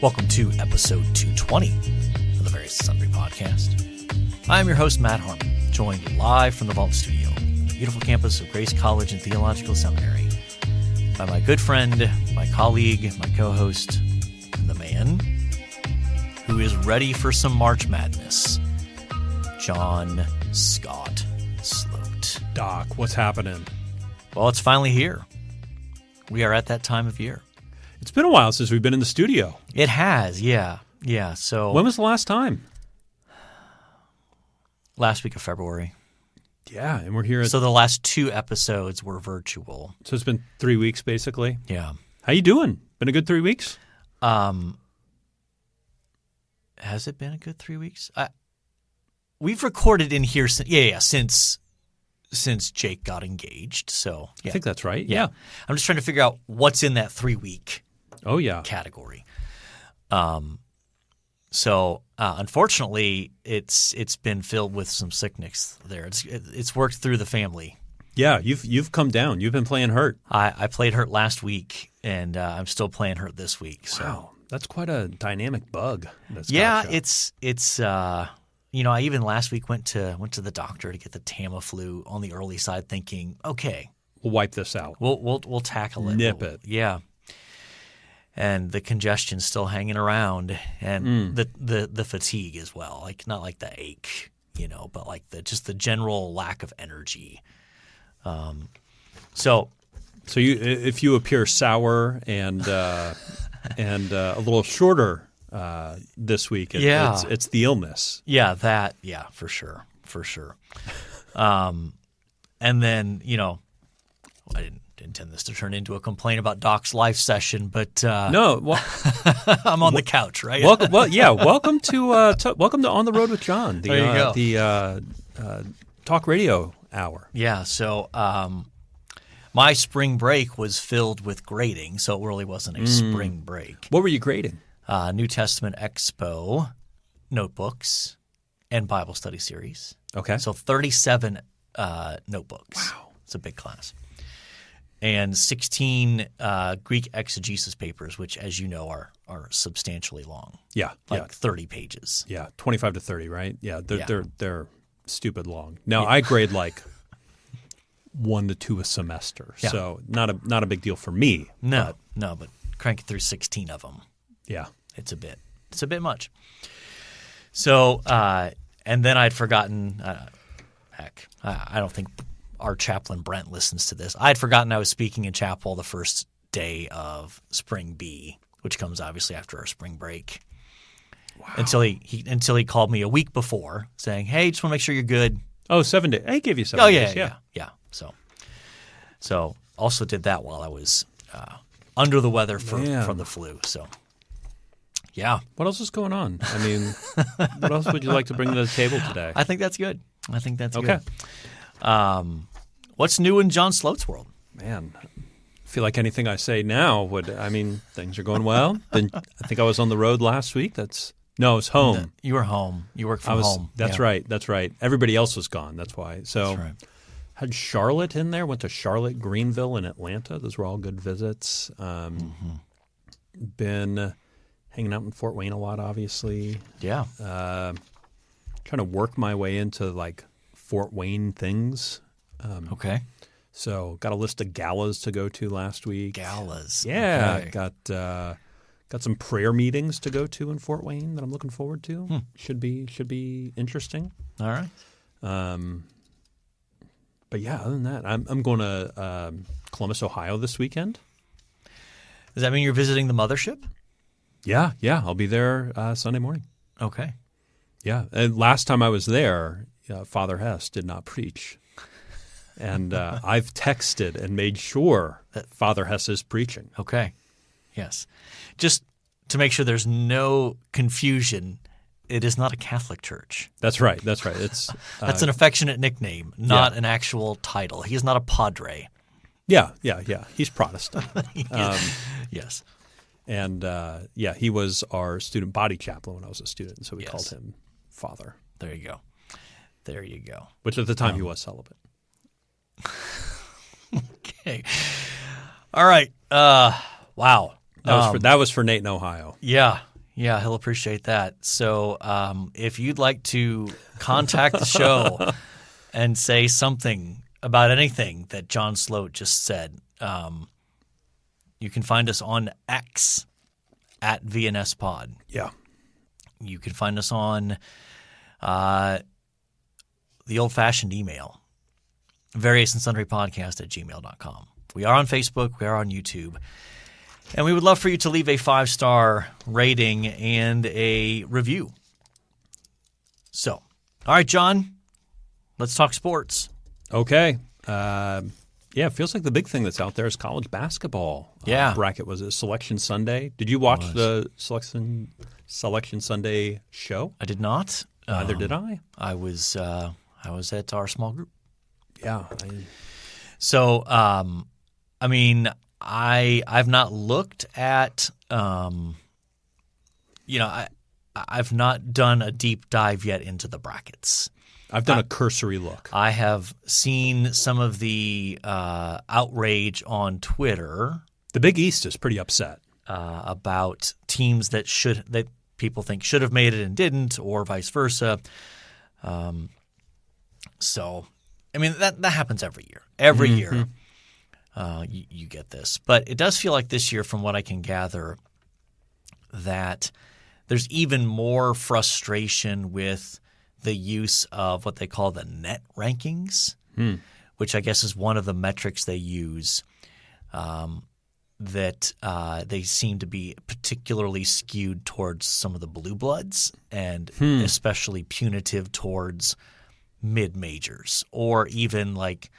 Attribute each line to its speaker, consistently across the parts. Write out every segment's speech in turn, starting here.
Speaker 1: Welcome to episode 220 of the Various Sundry Podcast. I'm your host, Matt Harmon, joined live from the Vault Studio, the beautiful campus of Grace College and Theological Seminary, by my good friend, my colleague, my co-host, and the man who is ready for some March Madness, John Scott Sloat.
Speaker 2: Doc, what's happening?
Speaker 1: Well, it's finally here. We are at that time of year.
Speaker 2: It's been a while since we've been in the studio.
Speaker 1: It has, yeah. So
Speaker 2: when was the last time?
Speaker 1: Last week of February.
Speaker 2: Yeah, and we're here.
Speaker 1: So the last two episodes were virtual.
Speaker 2: So it's been 3 weeks, basically.
Speaker 1: Yeah.
Speaker 2: How you doing? Been a good 3 weeks?
Speaker 1: Has it been a good 3 weeks? We've recorded in here since Jake got engaged. So yeah.
Speaker 2: I think that's right.
Speaker 1: Yeah. I'm just trying to figure out what's in that 3 week.
Speaker 2: Oh yeah.
Speaker 1: Category. So unfortunately, it's been filled with some sickness there. It's worked through the family.
Speaker 2: Yeah, you've come down. You've been playing hurt.
Speaker 1: I played hurt last week, and I'm still playing hurt this week. So.
Speaker 2: Wow, that's quite a dynamic bug.
Speaker 1: Yeah, it's I even last week went to the doctor to get the Tamiflu on the early side, thinking, okay,
Speaker 2: we'll wipe this out.
Speaker 1: We'll tackle it.
Speaker 2: Nip it.
Speaker 1: Yeah. And the congestion's still hanging around, and the fatigue as well. Like not like the ache, but like just the general lack of energy. So
Speaker 2: if you appear sour and a little shorter this week, it's the illness.
Speaker 1: Yeah, for sure. And then I didn't intend this to turn into a complaint about Doc's life session, but
Speaker 2: no,
Speaker 1: I'm on the couch, right?
Speaker 2: Welcome to On the Road with John.
Speaker 1: There you go.
Speaker 2: The talk radio hour.
Speaker 1: Yeah. So my spring break was filled with grading, so it really wasn't a spring break.
Speaker 2: What were you grading?
Speaker 1: New Testament Expo notebooks and Bible study series.
Speaker 2: Okay.
Speaker 1: So 37 notebooks.
Speaker 2: Wow.
Speaker 1: It's a big class. And 16 Greek exegesis papers, which, as you know, are substantially long.
Speaker 2: Yeah.
Speaker 1: 30 pages.
Speaker 2: Yeah, 25 to 30, right? Yeah, they're stupid long. Now,
Speaker 1: Yeah.
Speaker 2: I grade like 1 to 2 a semester, so not a big deal for me.
Speaker 1: No, but crank it through 16 of them.
Speaker 2: Yeah.
Speaker 1: It's a bit much. So, and then I'd forgotten, I don't think our chaplain Brent listens to this. I'd forgotten I was speaking in chapel the first day of Spring B, which comes obviously after our spring break.
Speaker 2: Wow.
Speaker 1: Until he called me a week before saying, "Hey, just want to make sure you're good."
Speaker 2: Oh, 7 days. I gave you 7 days.
Speaker 1: Yeah. So also did that while I was under the weather from the flu. So. Yeah.
Speaker 2: What else is going on? I mean, what else would you like to bring to the table today?
Speaker 1: I think that's good.
Speaker 2: Okay.
Speaker 1: Good. What's new in John Sloat's world?
Speaker 2: Man, I feel like anything I say now things are going well. Then I think I was on the road last week. It's home.
Speaker 1: You were home. You work from home.
Speaker 2: That's right. Everybody else was gone. That's why. So
Speaker 1: that's right.
Speaker 2: Had Charlotte in there. Went to Charlotte, Greenville, and Atlanta. Those were all good visits. Been hanging out in Fort Wayne a lot, obviously.
Speaker 1: Yeah.
Speaker 2: Trying to work my way into like Fort Wayne things.
Speaker 1: Okay.
Speaker 2: So got a list of galas to go to last week.
Speaker 1: Galas.
Speaker 2: Yeah.
Speaker 1: Okay.
Speaker 2: Got some prayer meetings to go to in Fort Wayne that I'm looking forward to. Should be interesting.
Speaker 1: All right.
Speaker 2: But yeah, other than that, I'm going to Columbus, Ohio this weekend.
Speaker 1: Does that mean you're visiting the mothership?
Speaker 2: Yeah. I'll be there Sunday morning.
Speaker 1: Okay.
Speaker 2: Yeah. And last time I was there, Father Hess did not preach. And I've texted and made sure that Father Hess is preaching.
Speaker 1: Okay. Yes. Just to make sure there's no confusion, it is not a Catholic church.
Speaker 2: That's right. It's
Speaker 1: That's an affectionate nickname, not an actual title. He is not a padre.
Speaker 2: Yeah. He's Protestant.
Speaker 1: Yes.
Speaker 2: And he was our student body chaplain when I was a student, so we called him Father.
Speaker 1: There you go.
Speaker 2: Which at the time he was celibate.
Speaker 1: Okay. All right. Wow.
Speaker 2: That was for Nate in Ohio.
Speaker 1: Yeah. Yeah, he'll appreciate that. So if you'd like to contact the show and say something about anything that John Sloat just said, you can find us on X at VNS Pod.
Speaker 2: Yeah.
Speaker 1: You can find us on the old-fashioned email, variousandsundrypodcast@gmail.com. We are on Facebook. We are on YouTube. And we would love for you to leave a 5-star rating and a review. So, all right, John, let's talk sports.
Speaker 2: Okay. Yeah, it feels like the big thing that's out there is college basketball.
Speaker 1: Yeah.
Speaker 2: Bracket was it Selection Sunday? Did you watch the Selection Sunday show?
Speaker 1: I did not.
Speaker 2: Neither did I.
Speaker 1: I was at our small group.
Speaker 2: Yeah.
Speaker 1: So, I mean, I've not looked at, I've not done a deep dive yet into the brackets.
Speaker 2: I've done a cursory look.
Speaker 1: I have seen some of the outrage on Twitter.
Speaker 2: The Big East is pretty upset
Speaker 1: about teams that people think should have made it and didn't, or vice versa. So, I mean, that happens every year. Every year. You get this. But it does feel like this year, from what I can gather, that there's even more frustration with the use of what they call the net rankings, which I guess is one of the metrics they use, that they seem to be particularly skewed towards some of the blue bloods and especially punitive towards mid-majors, or even like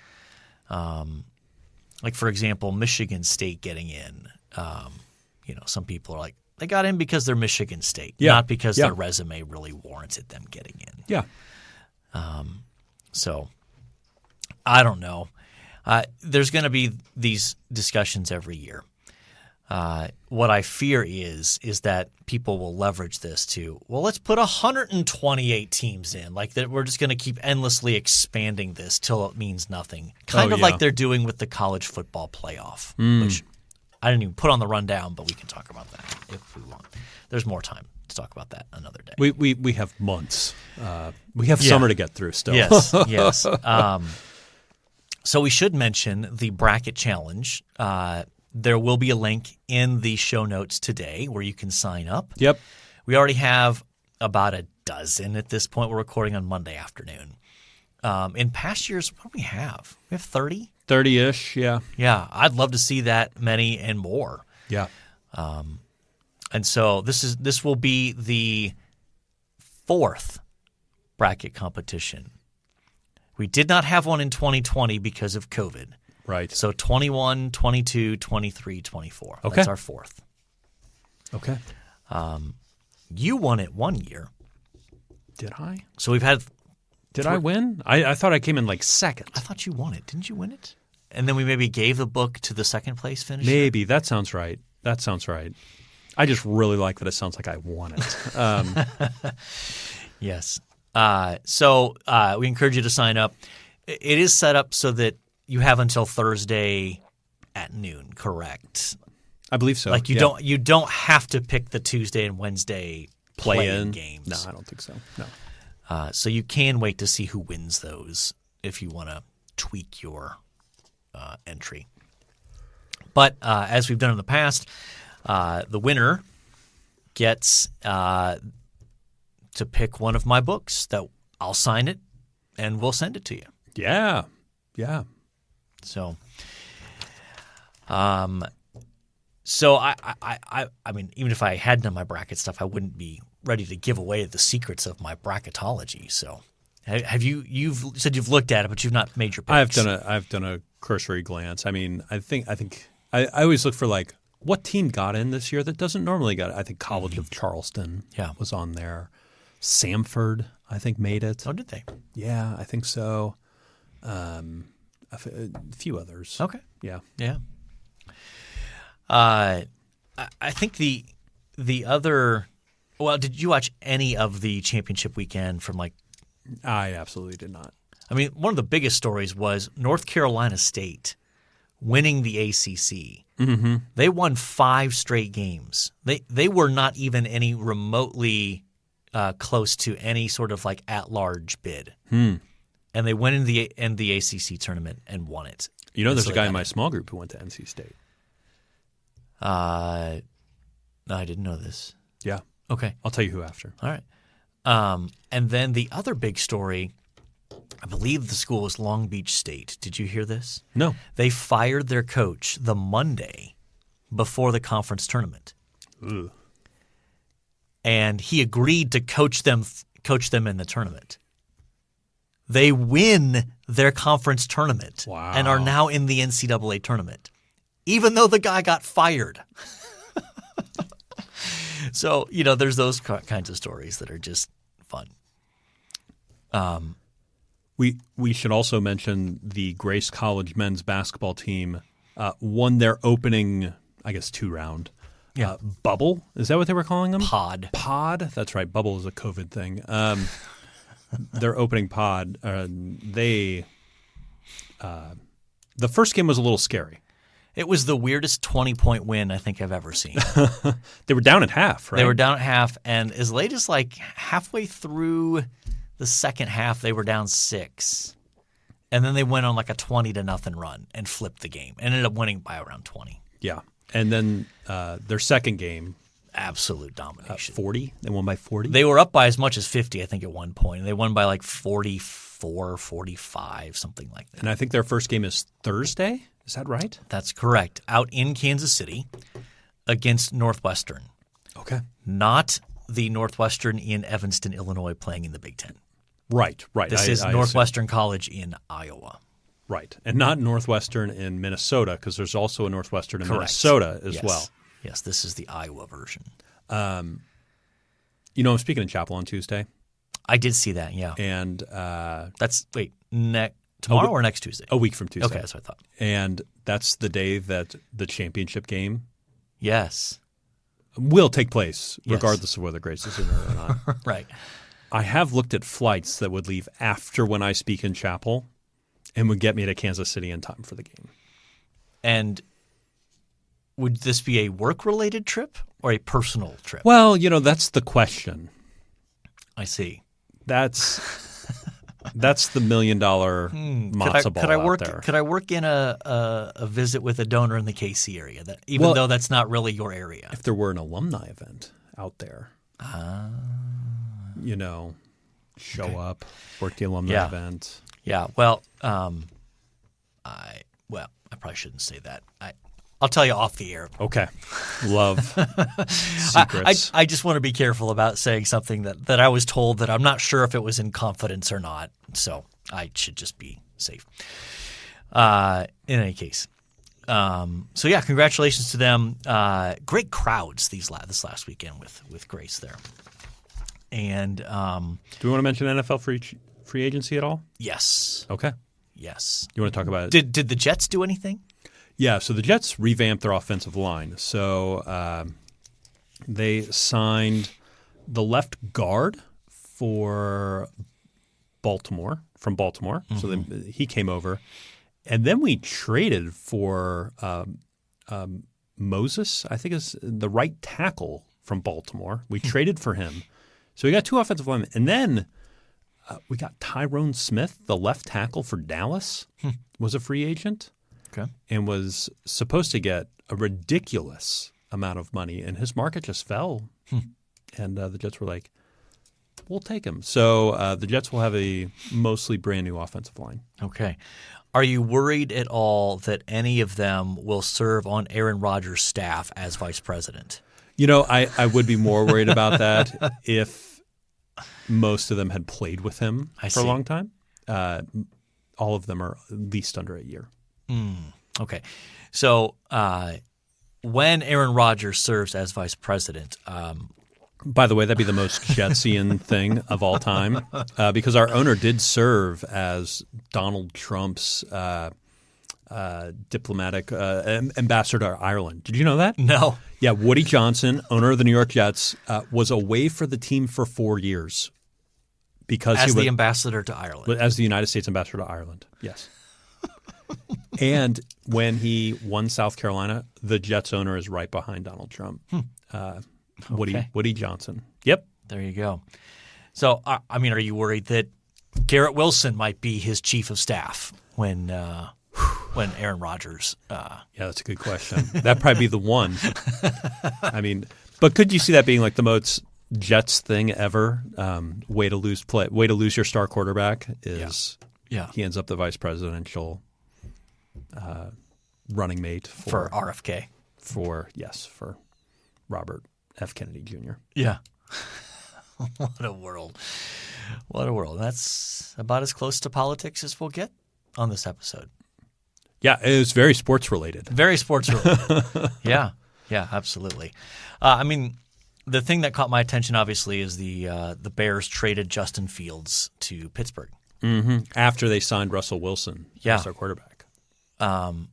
Speaker 1: for example, Michigan State getting in. Some people are like, they got in because they're Michigan State, not because their resume really warranted them getting in.
Speaker 2: Yeah.
Speaker 1: So I don't know. There's going to be these discussions every year. What I fear is that people will leverage this to, well, let's put 128 teams in. Like that, we're just going to keep endlessly expanding this till it means nothing. Kind of like they're doing with the college football playoff, which I didn't even put on the rundown, but we can talk about that if we want. There's more time to talk about that another day.
Speaker 2: We have months. We have summer to get through still.
Speaker 1: Yes, yes. So we should mention the bracket challenge. There will be a link in the show notes today where you can sign up.
Speaker 2: Yep.
Speaker 1: We already have about a dozen at this point. We're recording on Monday afternoon. In past years, what do we have? We have 30?
Speaker 2: 30-ish, yeah.
Speaker 1: Yeah, I'd love to see that many and more.
Speaker 2: Yeah.
Speaker 1: And so this will be the 4th bracket competition. We did not have one in 2020 because of COVID.
Speaker 2: Right.
Speaker 1: So 21, 22, 23, 24.
Speaker 2: Okay.
Speaker 1: That's our 4th.
Speaker 2: Okay.
Speaker 1: You won it one year.
Speaker 2: Did I?
Speaker 1: So we've had
Speaker 2: Did I win? I thought I came in like second.
Speaker 1: I thought you won it. Didn't you win it? And then we maybe gave the book to the second place finisher?
Speaker 2: Maybe. That sounds right. I just really like that it sounds like I won it.
Speaker 1: Yes. So we encourage you to sign up. It is set up so that you have until Thursday at noon, correct?
Speaker 2: I believe so.
Speaker 1: Like you don't have to pick the Tuesday and Wednesday play-in games.
Speaker 2: No, I don't think so. No.
Speaker 1: So you can wait to see who wins those if you want to tweak your entry. But as we've done in the past, the winner gets to pick one of my books that I'll sign it and we'll send it to you.
Speaker 2: Yeah. Yeah.
Speaker 1: So, I mean, even if I had done my bracket stuff, I wouldn't be ready to give away the secrets of my bracketology. So, have you've said you've looked at it, but you've not made your picks?
Speaker 2: I've done a cursory glance. I mean, I always look for like what team got in this year that doesn't normally get it. I think College of Charleston was on there. Samford, I think, made it.
Speaker 1: Oh, did they?
Speaker 2: Yeah, I think so. A few others.
Speaker 1: Okay.
Speaker 2: Yeah.
Speaker 1: Yeah. I think the other. Well, did you watch any of the championship weekend from like?
Speaker 2: I absolutely did not.
Speaker 1: I mean, one of the biggest stories was North Carolina State winning the ACC. Mm-hmm. They won 5 straight games. They were not even any remotely close to any sort of like at-large bid. And they went in the ACC tournament and won it.
Speaker 2: You know, there's a guy in my small group who went to NC State.
Speaker 1: No, I didn't know this.
Speaker 2: Yeah.
Speaker 1: Okay.
Speaker 2: I'll tell you who after.
Speaker 1: All right. And then the other big story, I believe the school is Long Beach State. Did you hear this?
Speaker 2: No.
Speaker 1: They fired their coach the Monday before the conference tournament.
Speaker 2: Ugh.
Speaker 1: And he agreed to coach them in the tournament. They win their conference tournament and are now in the NCAA tournament, even though the guy got fired. So, you know, there's those kinds of stories that are just fun.
Speaker 2: We should also mention the Grace College men's basketball team won their opening, I guess, 2-round.
Speaker 1: Yeah.
Speaker 2: Bubble? Is that what they were calling them?
Speaker 1: Pod.
Speaker 2: That's right. Bubble is a COVID thing. Their opening pod, the first game was a little scary.
Speaker 1: It was the weirdest 20-point win I think I've ever seen.
Speaker 2: They were down at half, right?
Speaker 1: They were down at half, and as late as like halfway through the second half, they were down 6. And then they went on like a 20-0 run and flipped the game. Ended up winning by around 20.
Speaker 2: Yeah. And then their second game,
Speaker 1: absolute domination.
Speaker 2: 40? They won by 40?
Speaker 1: They were up by as much as 50, I think, at one point. They won by like 44, 45, something like that.
Speaker 2: And I think their first game is Thursday? Is that right?
Speaker 1: That's correct. Out in Kansas City against Northwestern.
Speaker 2: Okay.
Speaker 1: Not the Northwestern in Evanston, Illinois, playing in the Big Ten.
Speaker 2: Right.
Speaker 1: This is Northwestern College in Iowa.
Speaker 2: Right. And not Northwestern in Minnesota, because there's also a Northwestern in Minnesota as well.
Speaker 1: Yes, this is the Iowa version.
Speaker 2: You know, I'm speaking in chapel on Tuesday.
Speaker 1: I did see that, yeah.
Speaker 2: And
Speaker 1: that's tomorrow or next Tuesday?
Speaker 2: A week from Tuesday.
Speaker 1: Okay, that's what I thought.
Speaker 2: And that's the day that the championship game
Speaker 1: will
Speaker 2: take place, regardless of whether Grace is in there or not.
Speaker 1: Right.
Speaker 2: I have looked at flights that would leave after when I speak in chapel and would get me to Kansas City in time for the game.
Speaker 1: And would this be a work-related trip or a personal trip?
Speaker 2: Well, you know, that's the question.
Speaker 1: I see.
Speaker 2: That's the $1 million matzo ball out there.
Speaker 1: Could I work in a visit with a donor in the KC area, though that's not really your area?
Speaker 2: If there were an alumni event out there, you know, show up, work the alumni event.
Speaker 1: Yeah. Well, I probably shouldn't say that. I'll tell you off the air.
Speaker 2: Okay. Love secrets.
Speaker 1: I just want to be careful about saying something that I was told that I'm not sure if it was in confidence or not. So I should just be safe. In any case. So yeah, congratulations to them. Great crowds this last weekend with Grace there. And do
Speaker 2: we want to mention NFL free agency at all?
Speaker 1: Yes.
Speaker 2: Okay.
Speaker 1: Yes.
Speaker 2: You want to talk about it?
Speaker 1: Did the Jets do anything?
Speaker 2: Yeah, so the Jets revamped their offensive line. So they signed the left guard from Baltimore. Mm-hmm. So he came over. And then we traded for Moses, I think is the right tackle from Baltimore. We traded for him. So we got 2 offensive linemen. And then we got Tyrone Smith, the left tackle for Dallas, was a free agent.
Speaker 1: Okay.
Speaker 2: And was supposed to get a ridiculous amount of money, and his market just fell. And the Jets were like, we'll take him. So the Jets will have a mostly brand new offensive line.
Speaker 1: Okay. Are you worried at all that any of them will serve on Aaron Rodgers' staff as vice president?
Speaker 2: You know, I would be more worried about that if most of them had played with him for a long time. All of them are at least under a year.
Speaker 1: Okay. So when Aaron Rodgers serves as vice president
Speaker 2: by the way, that'd be the most Jetsian thing of all time because our owner did serve as Donald Trump's diplomatic ambassador to Ireland. Did you know that?
Speaker 1: No.
Speaker 2: Yeah, Woody Johnson, owner of the New York Jets, was away for the team for 4 years because
Speaker 1: the ambassador to Ireland.
Speaker 2: As the United States ambassador to Ireland, yes. And when he won South Carolina, the Jets owner is right behind Donald Trump. Woody Johnson. Yep.
Speaker 1: There you go. So, I mean, are you worried that Garrett Wilson might be his chief of staff when Aaron Rodgers?
Speaker 2: Yeah, that's a good question. That'd probably be the one. I mean, but could you see that being like the most Jets thing ever? Way to lose your star quarterback is he ends up the vice presidential running mate
Speaker 1: for RFK.
Speaker 2: For Robert F. Kennedy Jr.
Speaker 1: Yeah. What a world. What a world. That's about as close to politics as we'll get on this episode.
Speaker 2: Yeah, it was very sports related.
Speaker 1: Very sports related. Yeah, absolutely. I mean, the thing that caught my attention, obviously, is the Bears traded Justin Fields to Pittsburgh.
Speaker 2: Mm-hmm. After they signed Russell Wilson as their quarterback. So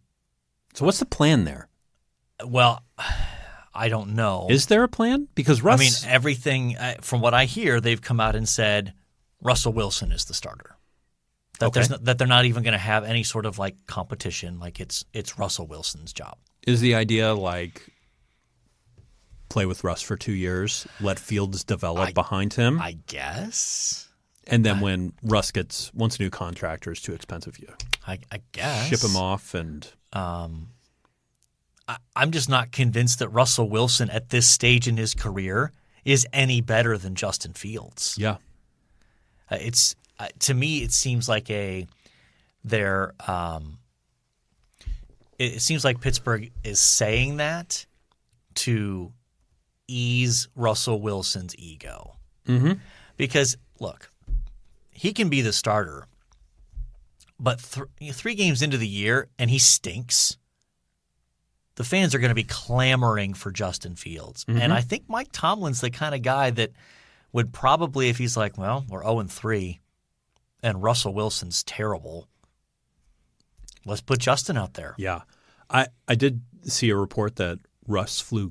Speaker 2: what's the plan there?
Speaker 1: Well, I don't know.
Speaker 2: Is there a plan? Because Russ...
Speaker 1: I mean, everything, from what I hear, they've come out and said Russell Wilson is the starter. That they're not even going to have any sort of like competition. Like it's Russell Wilson's job.
Speaker 2: Is the idea like play with Russ for 2 years, let Fields develop behind him?
Speaker 1: I guess.
Speaker 2: And then when Russ wants a new contract or is too expensive,
Speaker 1: I guess.
Speaker 2: Ship him off and...
Speaker 1: I'm just not convinced that Russell Wilson at this stage in his career is any better than Justin Fields.
Speaker 2: Yeah.
Speaker 1: It's to me, it seems like it seems like Pittsburgh is saying that to ease Russell Wilson's ego.
Speaker 2: Mm-hmm.
Speaker 1: Because, look, he can be the starter, but 3 games into the year and he stinks. The fans are going to be clamoring for Justin Fields. Mm-hmm. And I think Mike Tomlin's the kind of guy that would probably, if he's like, well, we're 0-3 and Russell Wilson's terrible, let's put Justin out there.
Speaker 2: Yeah. I did see a report that Russ flew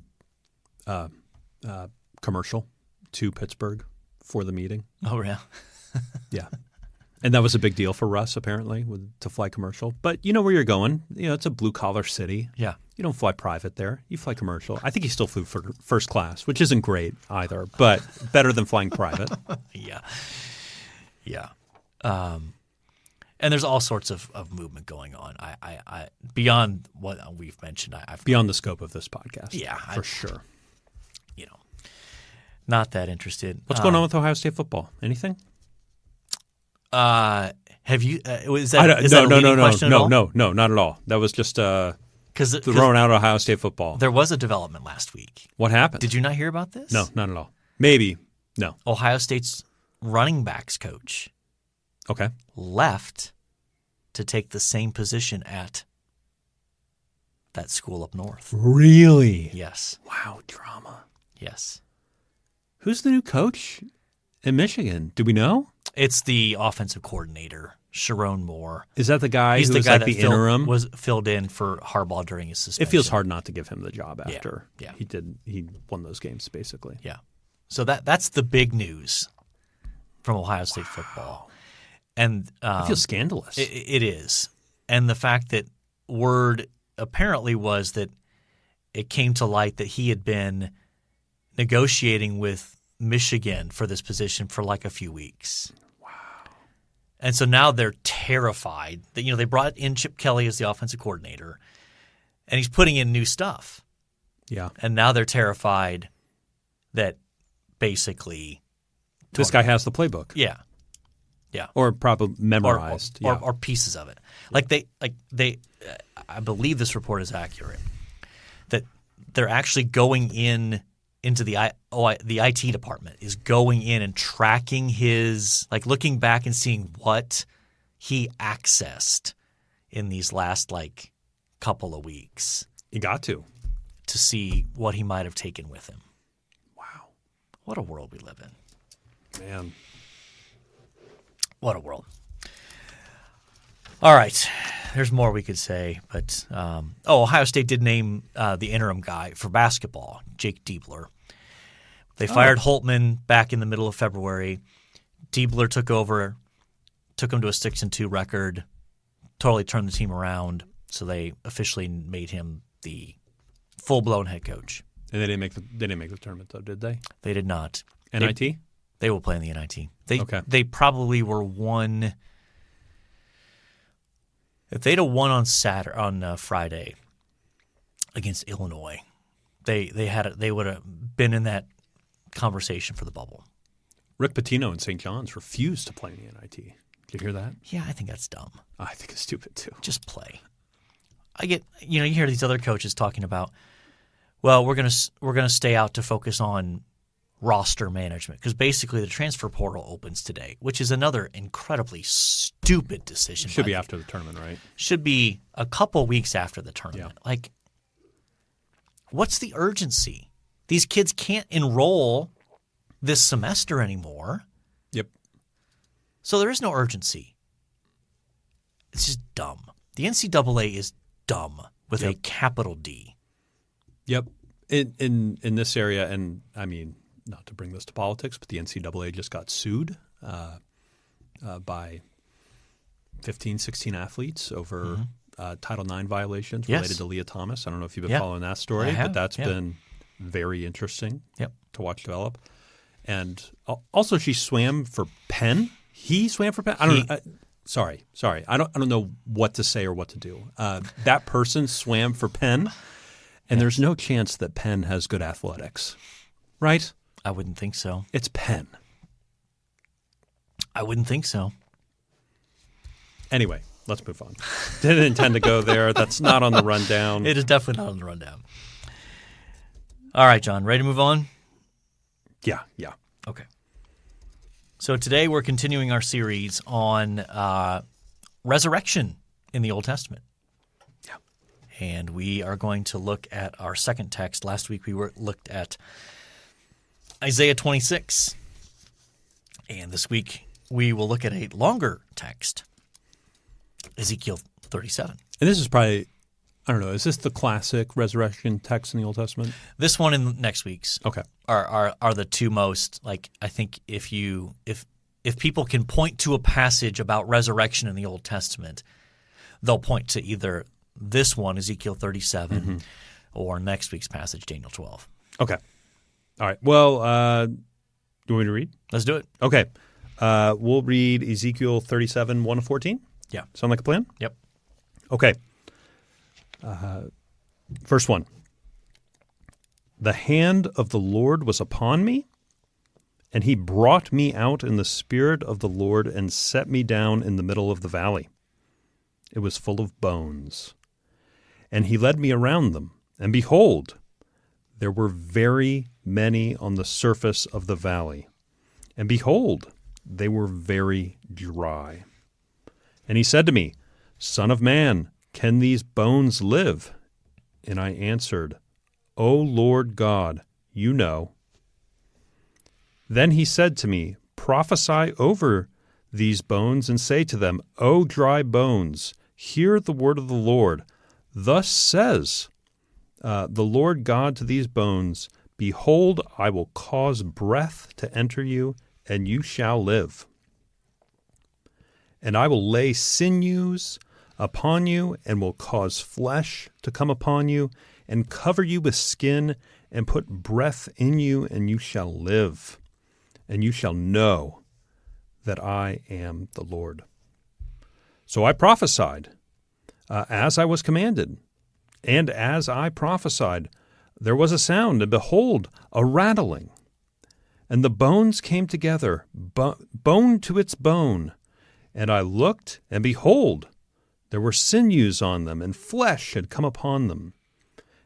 Speaker 2: commercial to Pittsburgh for the meeting.
Speaker 1: Oh, yeah.
Speaker 2: Yeah. And that was a big deal for Russ, apparently, to fly commercial. But you know where you're going. You know, it's a blue-collar city.
Speaker 1: Yeah.
Speaker 2: You don't fly private there. You fly commercial. I think he still flew for first class, which isn't great either, but better than flying private.
Speaker 1: Yeah. Yeah. And there's all sorts of movement going on. I beyond what we've mentioned.
Speaker 2: Beyond the scope of this podcast.
Speaker 1: Yeah.
Speaker 2: For sure.
Speaker 1: You know, not that interested.
Speaker 2: What's going on with Ohio State football? Anything?
Speaker 1: Have you? Is that a leading question at all?
Speaker 2: No, not at all. That was just throwing out Ohio State football.
Speaker 1: There was a development last week.
Speaker 2: What happened?
Speaker 1: Did you not hear about this?
Speaker 2: No, not at all. Maybe. No.
Speaker 1: Ohio State's running backs coach left to take the same position at that school up north.
Speaker 2: Really?
Speaker 1: Yes.
Speaker 2: Wow, drama.
Speaker 1: Yes.
Speaker 2: Who's the new coach in Michigan? Do we know?
Speaker 1: It's the offensive coordinator, Sharon Moore.
Speaker 2: Is that the guy
Speaker 1: He's
Speaker 2: who
Speaker 1: the
Speaker 2: was
Speaker 1: guy
Speaker 2: like
Speaker 1: that
Speaker 2: the interim?
Speaker 1: Was filled in for Harbaugh during his suspension.
Speaker 2: It feels hard not to give him the job after
Speaker 1: Yeah.
Speaker 2: he won those games, basically.
Speaker 1: Yeah. So that's the big news from Ohio State football. And
Speaker 2: it feels scandalous.
Speaker 1: It is. And the fact that word apparently was that it came to light that he had been negotiating with Michigan for this position for like a few weeks.
Speaker 2: Wow.
Speaker 1: And so now they're terrified that, they brought in Chip Kelly as the offensive coordinator and he's putting in new stuff.
Speaker 2: Yeah.
Speaker 1: And now they're terrified that basically
Speaker 2: this guy has the playbook.
Speaker 1: Yeah. Yeah.
Speaker 2: Or probably memorized.
Speaker 1: Or pieces of it. Like they I believe this report is accurate, that they're actually going into the IT department is going in and tracking his, like looking back and seeing what he accessed in these last like couple of weeks.
Speaker 2: You got to
Speaker 1: see what he might have taken with him.
Speaker 2: Wow.
Speaker 1: What a world we live in.
Speaker 2: Man.
Speaker 1: What a world. All right. There's more we could say, but Ohio State did name the interim guy for basketball, Jake Diebler. They fired Holtman back in the middle of February. Diebler took over, took him to a 6-2 record, totally turned the team around. So they officially made him the full-blown head coach.
Speaker 2: And they didn't make the tournament though, did they?
Speaker 1: They did not.
Speaker 2: NIT?
Speaker 1: They will play in the NIT.
Speaker 2: Okay.
Speaker 1: They probably were one. If they'd have won on Friday against Illinois, they would have been in that conversation for the bubble.
Speaker 2: Rick Pitino and St. John's refused to play in the NIT. Did you hear that?
Speaker 1: Yeah, I think that's dumb.
Speaker 2: I think it's stupid too.
Speaker 1: Just play. You hear these other coaches talking about, well, we're gonna stay out to focus on roster management because basically the transfer portal opens today, which is another incredibly stupid decision.
Speaker 2: Should be after the tournament, right?
Speaker 1: Should be a couple weeks after the tournament.
Speaker 2: Yeah.
Speaker 1: Like, what's the urgency? These kids can't enroll this semester anymore.
Speaker 2: Yep. So
Speaker 1: there is no urgency. It's just dumb. The NCAA is dumb with a capital D.
Speaker 2: Yep. In this area, and I mean, not to bring this to politics, but the NCAA just got sued by 15, 16 athletes over Title IX violations related to Leah Thomas. I don't know if you've been following that story, but that's been very interesting to watch develop. And also, she swam for Penn. He swam for Penn. I don't know. Sorry. I don't know what to say or what to do. That person swam for Penn, and there's no chance that Penn has good athletics, right?
Speaker 1: I wouldn't think so.
Speaker 2: It's Penn.
Speaker 1: I wouldn't think so.
Speaker 2: Anyway, let's move on. Didn't intend to go there. That's not on the rundown.
Speaker 1: It is definitely not on the rundown. All right, John, ready to move on?
Speaker 2: Yeah.
Speaker 1: Okay. So today we're continuing our series on resurrection in the Old Testament.
Speaker 2: Yeah.
Speaker 1: And we are going to look at our second text. Last week we looked at Isaiah 26. And this week we will look at a longer text, Ezekiel 37.
Speaker 2: And this is probably, I don't know, is this the classic resurrection text in the Old Testament?
Speaker 1: This one and next week's are the two most, like, I think if people can point to a passage about resurrection in the Old Testament, they'll point to either this one, Ezekiel 37, or next week's passage, Daniel 12.
Speaker 2: Okay. All right. Well, do you want me to read?
Speaker 1: Let's do it.
Speaker 2: Okay. We'll read Ezekiel 37, 1-14.
Speaker 1: Yeah.
Speaker 2: Sound like a plan?
Speaker 1: Yep.
Speaker 2: Okay. First one. The hand of the Lord was upon me, and he brought me out in the spirit of the Lord and set me down in the middle of the valley. It was full of bones. And he led me around them, and behold, there were very many on the surface of the valley. And behold, they were very dry. And he said to me, Son of man, can these bones live? And I answered, O Lord God, you know. Then he said to me, Prophesy over these bones and say to them, O dry bones, hear the word of the Lord. Thus says the Lord God to these bones, Behold, I will cause breath to enter you, and you shall live. And I will lay sinews upon you, and will cause flesh to come upon you, and cover you with skin, and put breath in you, and you shall live. And you shall know that I am the Lord. So I prophesied as I was commanded. And as I prophesied, there was a sound, and behold, a rattling. And the bones came together, bone to its bone. And I looked, and behold, there were sinews on them, and flesh had come upon them,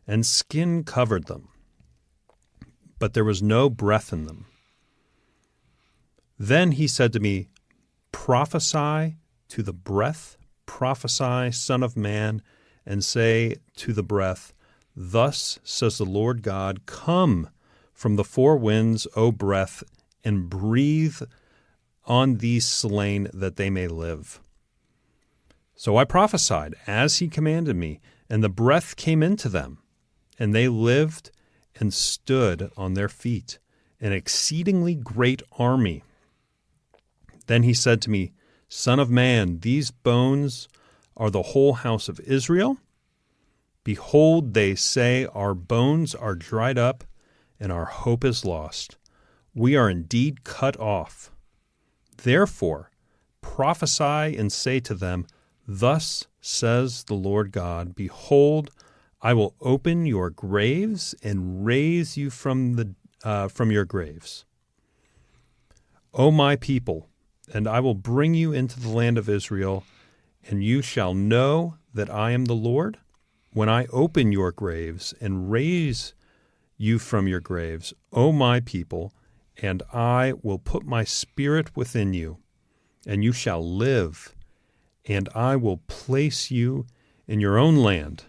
Speaker 2: and skin covered them. But there was no breath in them. Then he said to me, Prophesy to the breath, prophesy, Son of man, and say to the breath, Thus says the Lord God, Come from the four winds, O breath, and breathe on these slain that they may live. So I prophesied as he commanded me, and the breath came into them, and they lived and stood on their feet, an exceedingly great army. Then he said to me, Son of man, these bones are the whole house of Israel. Behold, they say, our bones are dried up, and our hope is lost. We are indeed cut off. Therefore, prophesy and say to them, Thus says the Lord God, Behold, I will open your graves and raise you from your graves, O my people, and I will bring you into the land of Israel, and you shall know that I am the Lord, when I open your graves and raise you from your graves, O my people, and I will put my spirit within you, and you shall live, and I will place you in your own land.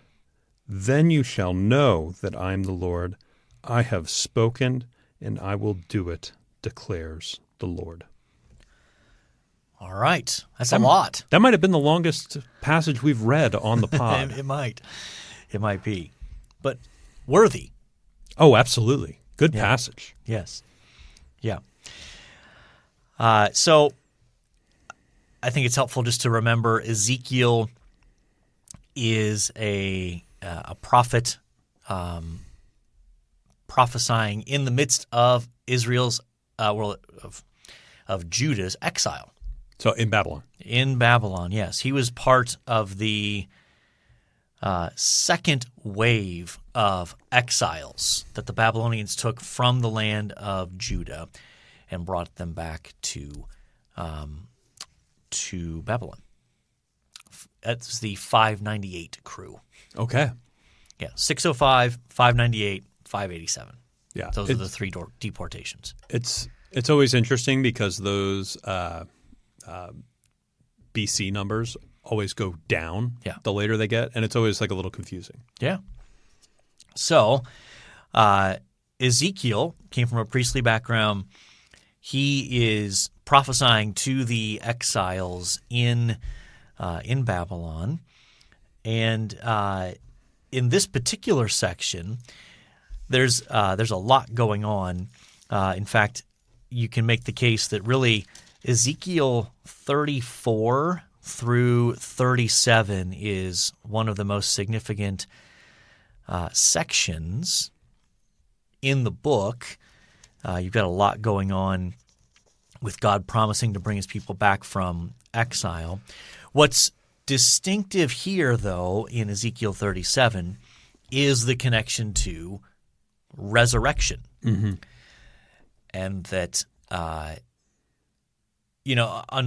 Speaker 2: Then you shall know that I am the Lord. I have spoken, and I will do it, declares the Lord.
Speaker 1: All right. That's a lot.
Speaker 2: That might have been the longest passage we've read on the pod.
Speaker 1: It might. It might be. But worthy.
Speaker 2: Oh, absolutely. Good passage.
Speaker 1: Yes. Yeah. So I think it's helpful just to remember Ezekiel is a prophet prophesying in the midst of Israel's of Judah's exile.
Speaker 2: So in Babylon.
Speaker 1: In Babylon, yes. He was part of the second wave of exiles that the Babylonians took from the land of Judah and brought them back to Babylon. That's the 598 crew.
Speaker 2: Okay.
Speaker 1: Yeah, 605, 598, 587.
Speaker 2: Yeah.
Speaker 1: Those are the three deportations.
Speaker 2: It's always interesting because those BC numbers always go down the later they get, and it's always like a little confusing.
Speaker 1: Yeah. So Ezekiel came from a priestly background. He is prophesying to the exiles in Babylon. And in this particular section, there's a lot going on. In fact, you can make the case that really Ezekiel 34 through 37 is one of the most significant sections in the book. You've got a lot going on with God promising to bring his people back from exile. What's distinctive here, though, in Ezekiel 37 is the connection to resurrection.
Speaker 2: Mm-hmm.
Speaker 1: And that, on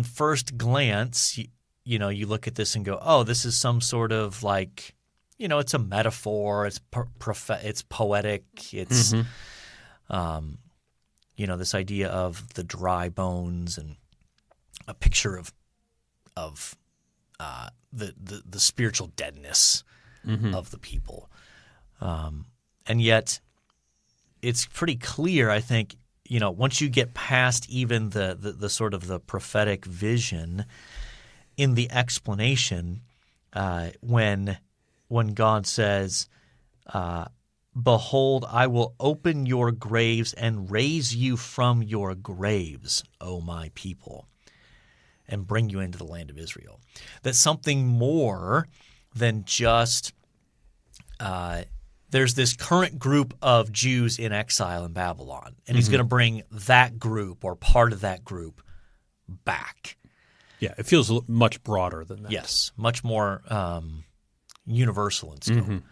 Speaker 1: first glance, you look at this and go, oh, this is some sort of like, it's a metaphor, it's it's poetic, it's, this idea of the dry bones and a picture of the spiritual deadness of the people. And yet it's pretty clear, I think, once you get past even the sort of the prophetic vision in the explanation, when God says, Behold, I will open your graves and raise you from your graves, O my people, and bring you into the land of Israel. That's something more than just there's this current group of Jews in exile in Babylon, and he's going to bring that group or part of that group back.
Speaker 2: Yeah, it feels much broader than that.
Speaker 1: Yes, much more universal in scope.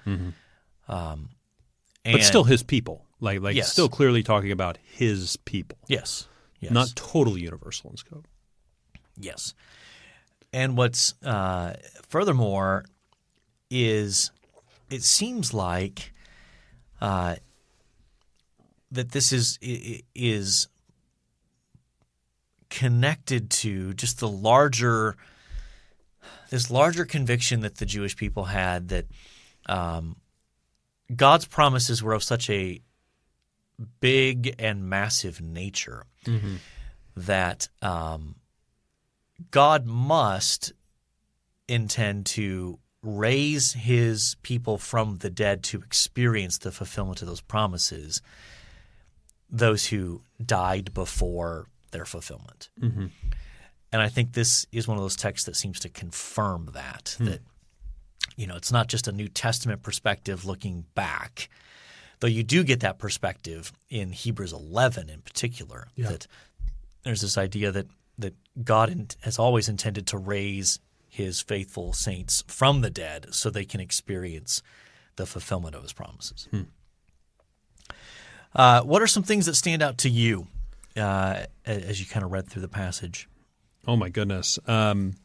Speaker 2: But still his people. Like
Speaker 1: yes.
Speaker 2: Still clearly talking about his people.
Speaker 1: Yes.
Speaker 2: Not totally universal in scope.
Speaker 1: Yes. And what's furthermore is it seems like that this is connected to just this larger conviction that the Jewish people had that God's promises were of such a big and massive nature that God must intend to raise his people from the dead to experience the fulfillment of those promises, those who died before their fulfillment. And I think this is one of those texts that seems to confirm that, that, it's not just a New Testament perspective looking back, though you do get that perspective in Hebrews 11 in particular, that there's this idea that God has always intended to raise his faithful saints from the dead so they can experience the fulfillment of his promises. What are some things that stand out to you as you kind of read through the passage?
Speaker 2: Oh, my goodness. Even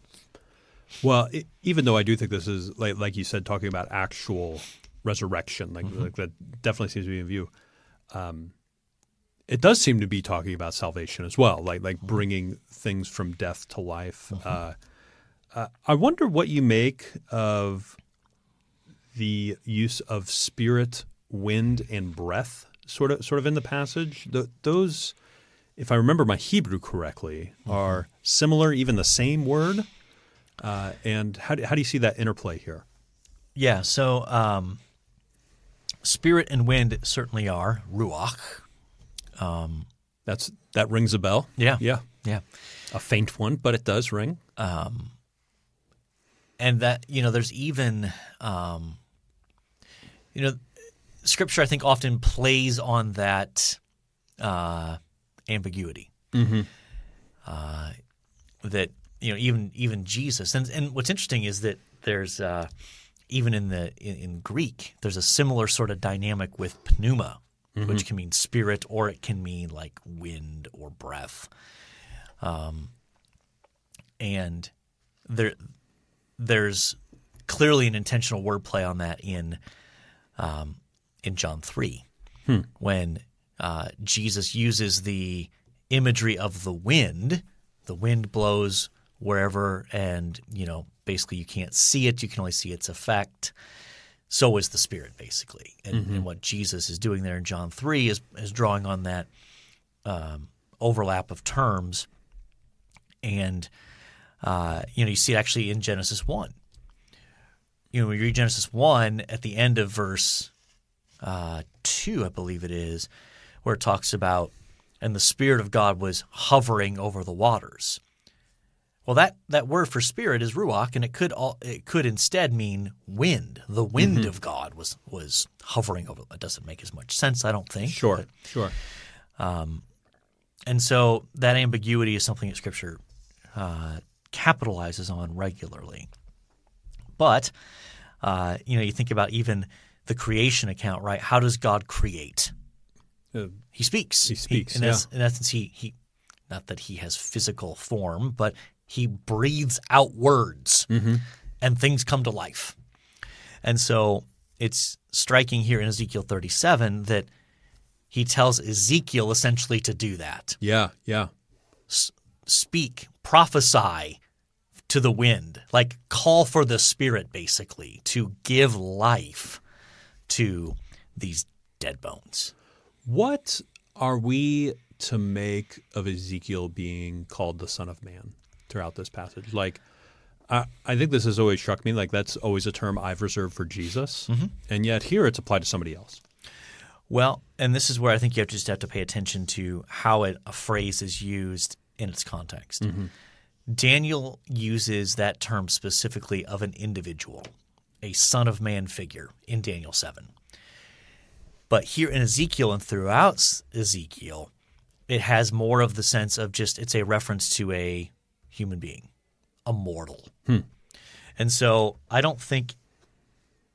Speaker 2: though I do think this is, like you said, talking about actual resurrection, like that definitely seems to be in view. It does seem to be talking about salvation as well, like bringing things from death to life. I wonder what you make of the use of spirit, wind, and breath, sort of in the passage. Those, if I remember my Hebrew correctly, are similar, even the same word. And how do you see that interplay here?
Speaker 1: Yeah, so spirit and wind certainly are ruach.
Speaker 2: That rings a bell.
Speaker 1: Yeah.
Speaker 2: A faint one, but it does ring.
Speaker 1: And that, there's even, Scripture I think often plays on that ambiguity. That even Jesus, and what's interesting is that there's even in Greek there's a similar sort of dynamic with pneuma, which can mean spirit or it can mean like wind or breath, and there's clearly an intentional wordplay on that in John 3 when Jesus uses the imagery of the wind. The wind blows wherever, and basically you can't see it; you can only see its effect. So is the Spirit, basically, and what Jesus is doing there in John 3 is drawing on that overlap of terms, and you see it actually in Genesis 1. When you read Genesis 1 at the end of verse 2, I believe it is, where it talks about, and the Spirit of God was hovering over the waters. Well, that word for spirit is ruach, and it could instead mean wind. The wind of God was hovering over. It doesn't make as much sense, I don't think.
Speaker 2: Sure.
Speaker 1: And so that ambiguity is something that Scripture capitalizes on regularly. But you think about even the creation account, right? How does God create? He speaks. In essence, he not that he has physical form, but he breathes out words, and things come to life. And so it's striking here in Ezekiel 37 that he tells Ezekiel essentially to do that.
Speaker 2: Yeah.
Speaker 1: Speak, prophesy to the wind, like call for the Spirit, basically, to give life to these dead bones.
Speaker 2: What are we to make of Ezekiel being called the Son of Man throughout this passage? Like, I think this has always struck me, like that's always a term I've reserved for Jesus, and yet here it's applied to somebody else.
Speaker 1: Well, and this is where I think you just have to pay attention to how a phrase is used in its context. Daniel uses that term specifically of an individual, a Son of Man figure in Daniel 7. But here in Ezekiel and throughout Ezekiel, it has more of the sense of just it's a reference to a human being, a mortal. And so I don't think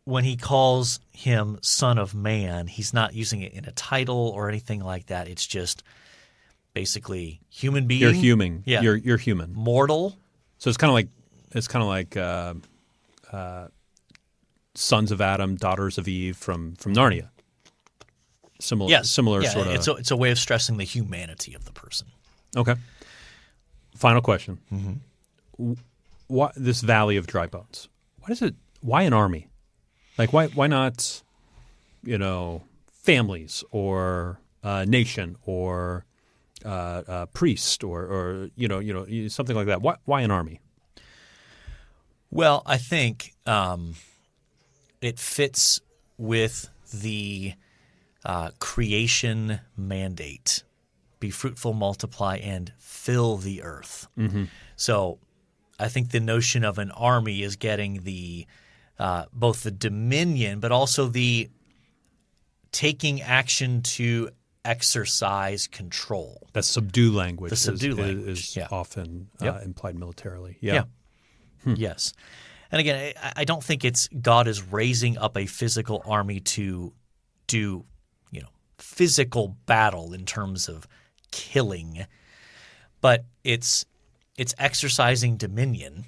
Speaker 1: when he calls him Son of Man, he's not using it in a title or anything like that. It's just basically human being.
Speaker 2: You're human.
Speaker 1: Yeah.
Speaker 2: You're human.
Speaker 1: Mortal.
Speaker 2: So it's kind of like sons of Adam, daughters of Eve from Narnia. Similar sort of.
Speaker 1: It's a way of stressing the humanity of the person.
Speaker 2: Okay. Final question. Why this valley of dry bones? Why an army? Like why not, families or nation or priest or something like that? Why an army?
Speaker 1: Well, I think it fits with the creation mandate: be fruitful, multiply, and fill the earth. So I think the notion of an army is getting the both the dominion, but also the taking action to exercise control.
Speaker 2: That subdue language.
Speaker 1: The subdue language
Speaker 2: is often implied militarily.
Speaker 1: Yeah. Yes. And again, I don't think it's God is raising up a physical army to do, physical battle in terms of killing, but it's exercising dominion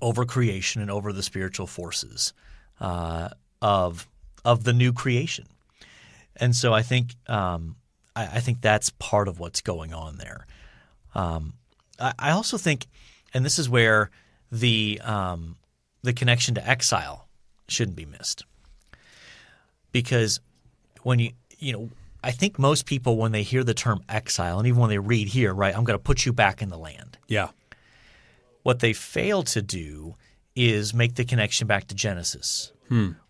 Speaker 1: over creation and over the spiritual forces of the new creation. And so I think I think that's part of what's going on there. I also think, and this is where the connection to exile shouldn't be missed, because when I think most people, when they hear the term exile, and even when they read here, right, I'm going to put you back in the land.
Speaker 2: Yeah.
Speaker 1: What they fail to do is make the connection back to Genesis,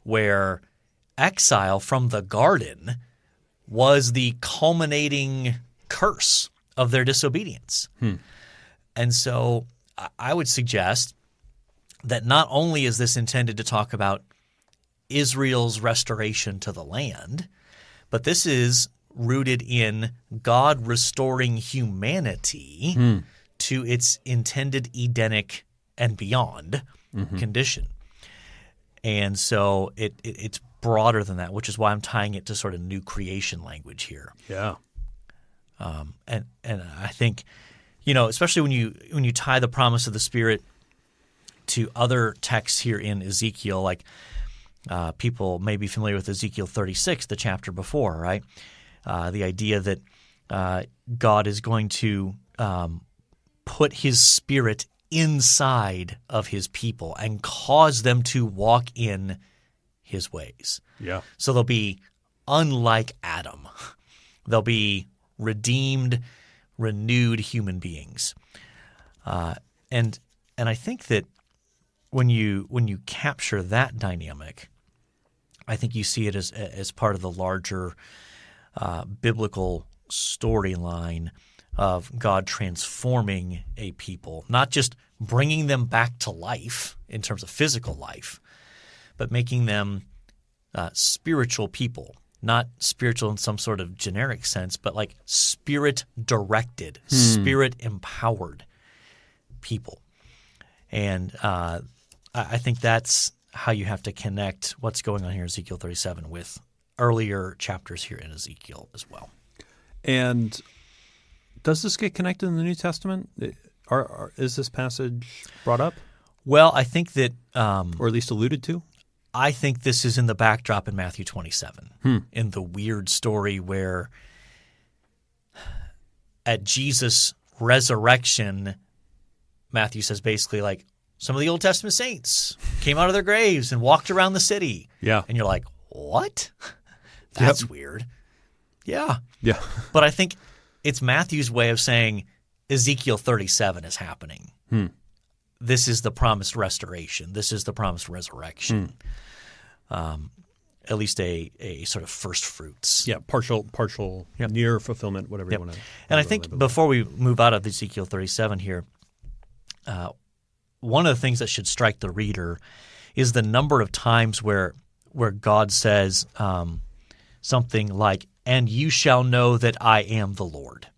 Speaker 1: where exile from the garden was the culminating curse of their disobedience. And so I would suggest that not only is this intended to talk about Israel's restoration to the land, but this is rooted in God restoring humanity to its intended Edenic and beyond condition. And so it's broader than that, which is why I'm tying it to sort of new creation language here.
Speaker 2: Yeah.
Speaker 1: And I think, especially when you tie the promise of the Spirit to other texts here in Ezekiel, like people may be familiar with Ezekiel 36, the chapter before, right? The idea that God is going to put his Spirit inside of his people and cause them to walk in his ways.
Speaker 2: Yeah. So
Speaker 1: they'll be unlike Adam. They'll be redeemed, renewed human beings. And I think that when you capture that dynamic, I think you see it as part of the larger biblical storyline of God transforming a people, not just bringing them back to life in terms of physical life, but making them spiritual people, not spiritual in some sort of generic sense, but like spirit-directed, spirit-empowered people. And I think that's how you have to connect what's going on here in Ezekiel 37 with earlier chapters here in Ezekiel as well.
Speaker 2: And does this get connected in the New Testament? Is this passage brought up?
Speaker 1: Well, I think that
Speaker 2: or at least alluded to?
Speaker 1: I think this is in the backdrop in Matthew 27, in the weird story where at Jesus' resurrection, Matthew says basically like, some of the Old Testament saints came out of their graves and walked around the city.
Speaker 2: Yeah.
Speaker 1: And you're like, what? That's weird. Yeah.
Speaker 2: Yeah.
Speaker 1: But I think it's Matthew's way of saying Ezekiel 37 is happening. This is the promised restoration. This is the promised resurrection. At least a sort of first fruits.
Speaker 2: Yeah, partial near fulfillment, whatever you want to.
Speaker 1: And I think before we move out of Ezekiel 37 here, one of the things that should strike the reader is the number of times where God says something like, "And you shall know that I am the Lord."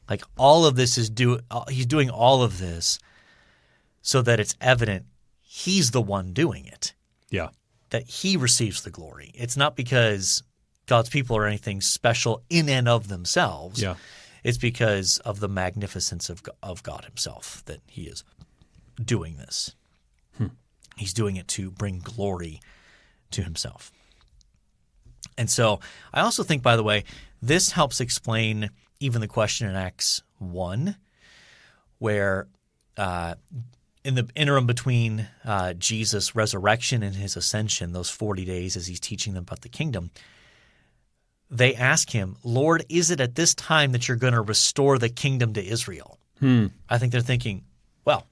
Speaker 1: Like all of this he's doing all of this so that it's evident he's the one doing it.
Speaker 2: Yeah.
Speaker 1: That he receives the glory. It's not because God's people are anything special in and of themselves.
Speaker 2: Yeah.
Speaker 1: It's because of the magnificence of God himself that he is doing this. He's doing it to bring glory to himself. And so I also think, by the way, this helps explain even the question in Acts 1 where in the interim between Jesus' resurrection and his ascension, those 40 days as he's teaching them about the kingdom, they ask him, "Lord, is it at this time that you're going to restore the kingdom to Israel?" I think they're thinking, well,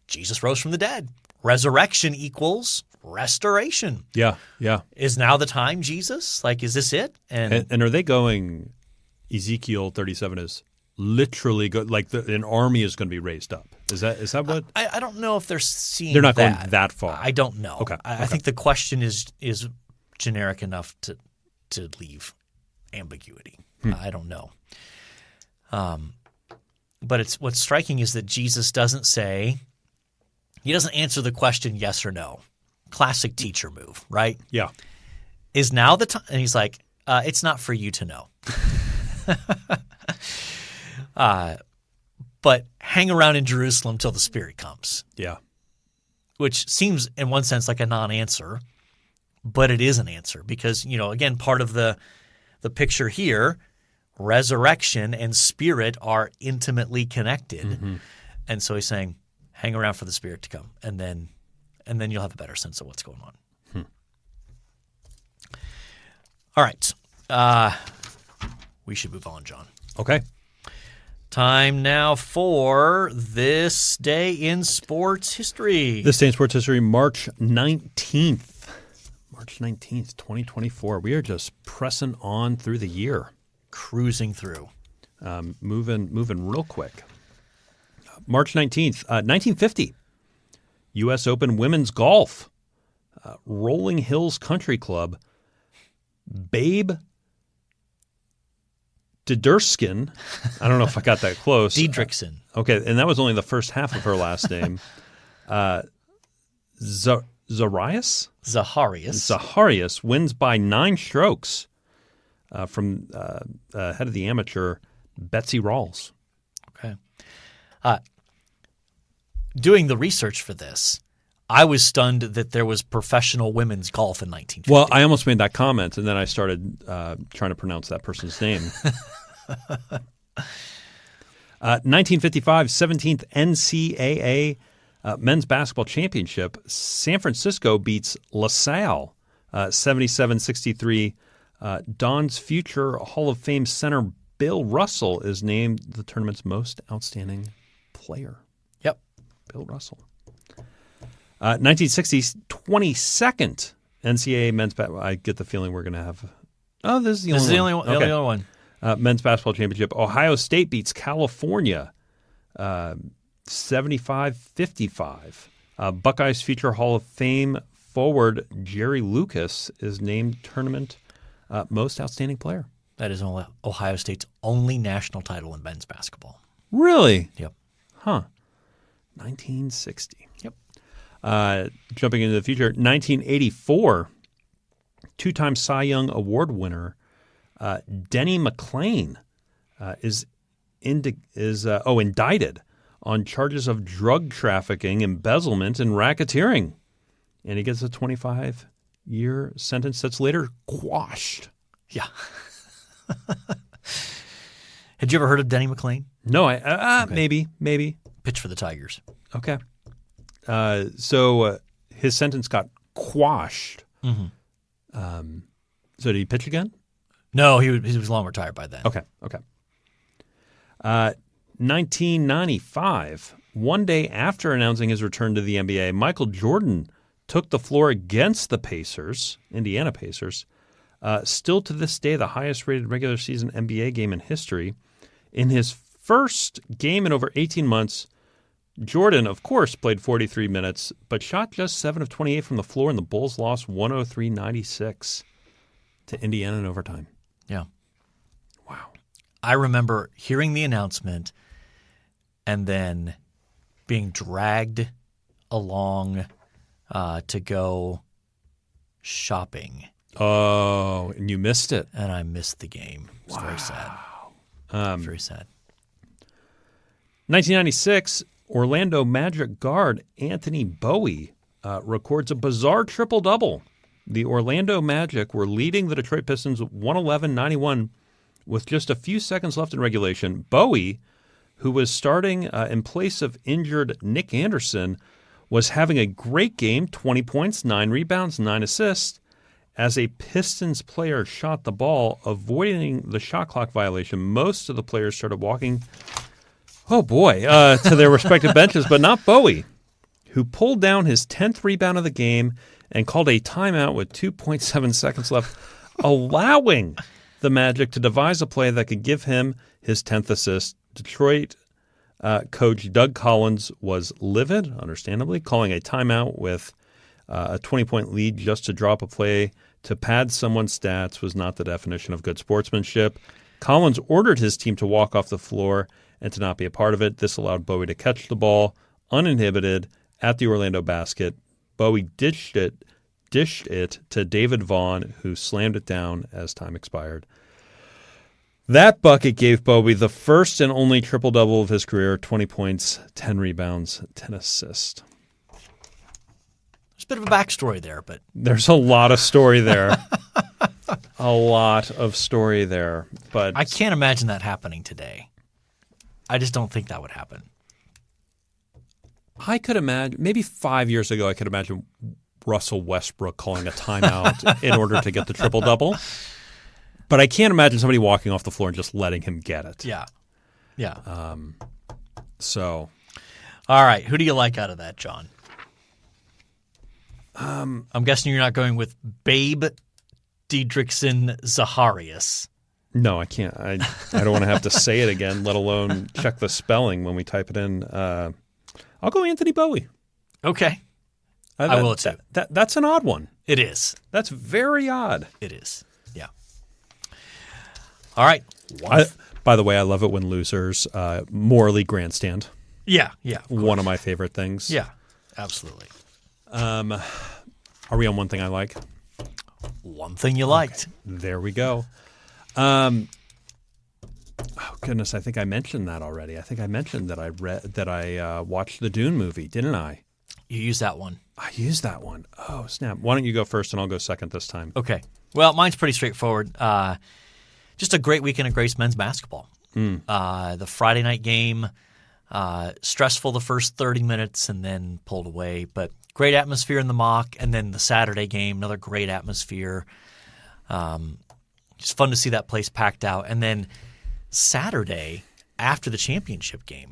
Speaker 1: Jesus rose from the dead. Resurrection equals restoration.
Speaker 2: Yeah, yeah.
Speaker 1: Is now the time, Jesus? Like, is this it?
Speaker 2: And are they going, Ezekiel 37 is literally go like an army is going to be raised up. Is that what?
Speaker 1: I don't know if they're seeing.
Speaker 2: They're not
Speaker 1: that.
Speaker 2: going that far.
Speaker 1: I don't know.
Speaker 2: Okay.
Speaker 1: I think the question is generic enough to leave ambiguity. I don't know. But what's striking is that Jesus doesn't say. He doesn't answer the question yes or no. Classic teacher move, right?
Speaker 2: Yeah.
Speaker 1: Is now the time? And he's like, it's not for you to know. But hang around in Jerusalem till the Spirit comes.
Speaker 2: Yeah.
Speaker 1: Which seems in one sense like a non-answer, but it is an answer because, again, part of the picture here, resurrection and spirit are intimately connected. Mm-hmm. And so he's saying, hang around for the Spirit to come, and then you'll have a better sense of what's going on. All right. We should move on, John.
Speaker 2: Okay.
Speaker 1: Time now for This Day in Sports History.
Speaker 2: This Day in Sports History, March 19th. March 19th, 2024. We are just pressing on through the year.
Speaker 1: Cruising through.
Speaker 2: Moving real quick. March 19th, 1950. U.S. Open Women's Golf. Rolling Hills Country Club. Babe Diderskin. I don't know if I got that close.
Speaker 1: Diedrichsen.
Speaker 2: Okay, and that was only the first half of her last name. Zaharias wins by 9 strokes from head of the amateur, Betsy Rawls.
Speaker 1: Okay. Doing the research for this, I was stunned that there was professional women's golf in 1950.
Speaker 2: Well, I almost made that comment, and then I started trying to pronounce that person's name. 1955, 17th NCAA Men's Basketball Championship. San Francisco beats LaSalle 77-63. Don's future Hall of Fame center Bill Russell is named the tournament's most outstanding player.
Speaker 1: Yep.
Speaker 2: Bill Russell. 1960s, 22nd NCAA men's basketball. I get the feeling we're going to have. Oh, this is the only one.
Speaker 1: The only one.
Speaker 2: Men's basketball championship. Ohio State beats California 75-55. Buckeyes future Hall of Fame forward Jerry Lucas is named tournament most outstanding player.
Speaker 1: That is Ohio State's only national title in men's basketball.
Speaker 2: Really?
Speaker 1: Yep.
Speaker 2: Huh. 1960.
Speaker 1: Yep.
Speaker 2: Jumping into the future, 1984, two-time Cy Young Award winner Denny McClain is indicted on charges of drug trafficking, embezzlement, and racketeering, and he gets a 25-year sentence that's later quashed.
Speaker 1: Yeah. Had you ever heard of Denny McClain?
Speaker 2: No, okay. Maybe.
Speaker 1: Pitch for the Tigers.
Speaker 2: Okay. So his sentence got quashed. Mm-hmm. So did he pitch again?
Speaker 1: No, he was long retired by then.
Speaker 2: Okay. 1995, one day after announcing his return to the NBA, Michael Jordan took the floor against the Pacers, Indiana Pacers, still to this day the highest-rated regular season NBA game in history. In his first game in over 18 months, Jordan, of course, played 43 minutes, but shot just 7 of 28 from the floor, and the Bulls lost 103-96 to Indiana in overtime.
Speaker 1: Yeah.
Speaker 2: Wow.
Speaker 1: I remember hearing the announcement and then being dragged along to go shopping.
Speaker 2: Oh, and you missed it.
Speaker 1: And I missed the game. It was very sad. Very sad.
Speaker 2: 1996, Orlando Magic guard Anthony Bowie records a bizarre triple-double. The Orlando Magic were leading the Detroit Pistons 111-91 with just a few seconds left in regulation. Bowie, who was starting in place of injured Nick Anderson, was having a great game, 20 points, 9 rebounds, 9 assists. As a Pistons player shot the ball, avoiding the shot clock violation, most of the players started walking, to their respective benches, but not Bowie, who pulled down his 10th rebound of the game and called a timeout with 2.7 seconds left, allowing the Magic to devise a play that could give him his 10th assist Detroit coach Doug Collins was livid, understandably, calling a timeout with a 20-point lead just to drop a play to pad someone's stats was not the definition of good sportsmanship. Collins ordered his team to walk off the floor and to not be a part of it. This allowed Bowie to catch the ball uninhibited at the Orlando basket. Bowie dished it to David Vaughn, who slammed it down as time expired. That bucket gave Bowie the first and only triple-double of his career, 20 points, 10 rebounds, 10 assists.
Speaker 1: There's a bit of a backstory there, but...
Speaker 2: There's a lot of story there. A lot of story there. But
Speaker 1: I can't imagine that happening today. I just don't think that would happen.
Speaker 2: I could imagine, maybe 5 years ago, I could imagine Russell Westbrook calling a timeout in order to get the triple-double. But I can't imagine somebody walking off the floor and just letting him get it.
Speaker 1: Yeah. Yeah.
Speaker 2: So.
Speaker 1: All right. Who do you like out of that, John? I'm guessing you're not going with Babe Diedrichson Zacharias.
Speaker 2: No, I can't. I don't want to have to say it again, let alone check the spelling when we type it in. I'll go Anthony Bowie.
Speaker 1: Okay. I will too.
Speaker 2: That's an odd one.
Speaker 1: It is.
Speaker 2: That's very odd.
Speaker 1: It is. Yeah. All right.
Speaker 2: By the way, I love it when losers morally grandstand.
Speaker 1: Yeah. Yeah.
Speaker 2: One of my favorite things.
Speaker 1: Yeah. Absolutely.
Speaker 2: Are we on one thing I like?
Speaker 1: One thing you liked.
Speaker 2: Okay. There we go. Oh goodness, I think I mentioned that already. I think I mentioned that I watched the Dune movie, didn't I?
Speaker 1: You used that one.
Speaker 2: I used that one. Oh, snap. Why don't you go first and I'll go second this time?
Speaker 1: Okay. Well, mine's pretty straightforward. Just a great weekend of Grace men's basketball. The Friday night game, stressful the first 30 minutes and then pulled away. But great atmosphere in the mock. And then the Saturday game, another great atmosphere. Just fun to see that place packed out. And then Saturday, after the championship game,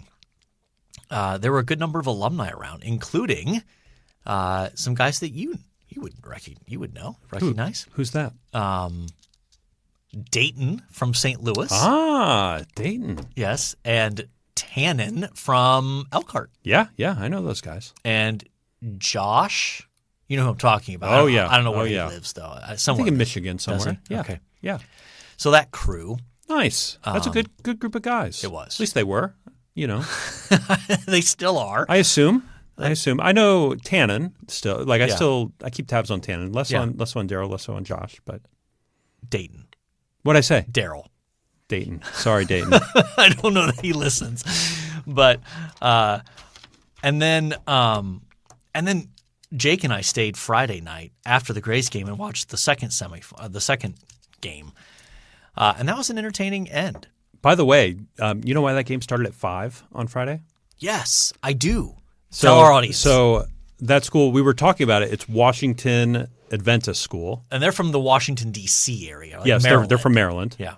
Speaker 1: there were a good number of alumni around, including some guys that you would recognize.
Speaker 2: Who's that?
Speaker 1: Dayton from St. Louis.
Speaker 2: Dayton.
Speaker 1: Yes, and Tannen from Elkhart.
Speaker 2: Yeah, I know those guys.
Speaker 1: And Josh, you know who I'm talking about.
Speaker 2: Oh, yeah.
Speaker 1: I don't know where he lives, though.
Speaker 2: I think in Michigan somewhere.
Speaker 1: Yeah.
Speaker 2: Okay. Yeah.
Speaker 1: So that crew.
Speaker 2: Nice. That's a good group of guys.
Speaker 1: It was.
Speaker 2: At least they were, you know.
Speaker 1: They still are.
Speaker 2: I assume. I know Tannen still. Like I keep tabs on Tannen. Less on Daryl, less on Josh, but
Speaker 1: Dayton.
Speaker 2: What'd I say?
Speaker 1: Daryl.
Speaker 2: Dayton. Sorry, Dayton.
Speaker 1: I don't know that he listens, but and then Jake and I stayed Friday night after the Grace game and watched the second game, and that was an entertaining end.
Speaker 2: By the way, you know why that game started at 5 on Friday?
Speaker 1: Yes, I do. Tell our audience.
Speaker 2: So that school, we were talking about it. It's Washington Adventist School,
Speaker 1: and they're from the Washington D.C. area. Like
Speaker 2: yes,
Speaker 1: Maryland.
Speaker 2: They're from Maryland.
Speaker 1: Yeah.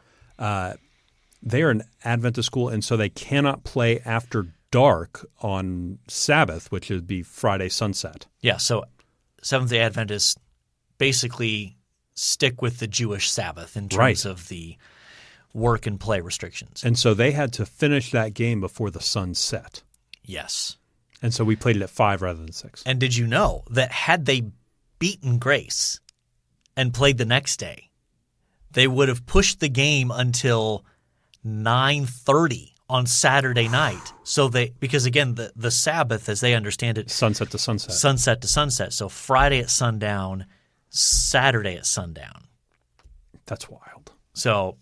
Speaker 2: They are an Adventist school, and so they cannot play after dark on Sabbath, which would be Friday sunset.
Speaker 1: Yeah, so Seventh-day Adventists basically stick with the Jewish Sabbath in terms of the work and play restrictions.
Speaker 2: And so they had to finish that game before the sun set.
Speaker 1: Yes.
Speaker 2: And so we played it at 5 rather than 6.
Speaker 1: And did you know that had they beaten Grace and played the next day, they would have pushed the game until 9:30 on Saturday night. So because again, the Sabbath, as they understand it,
Speaker 2: sunset to sunset.
Speaker 1: Sunset to sunset. So Friday at sundown, Saturday at sundown.
Speaker 2: That's wild.
Speaker 1: So,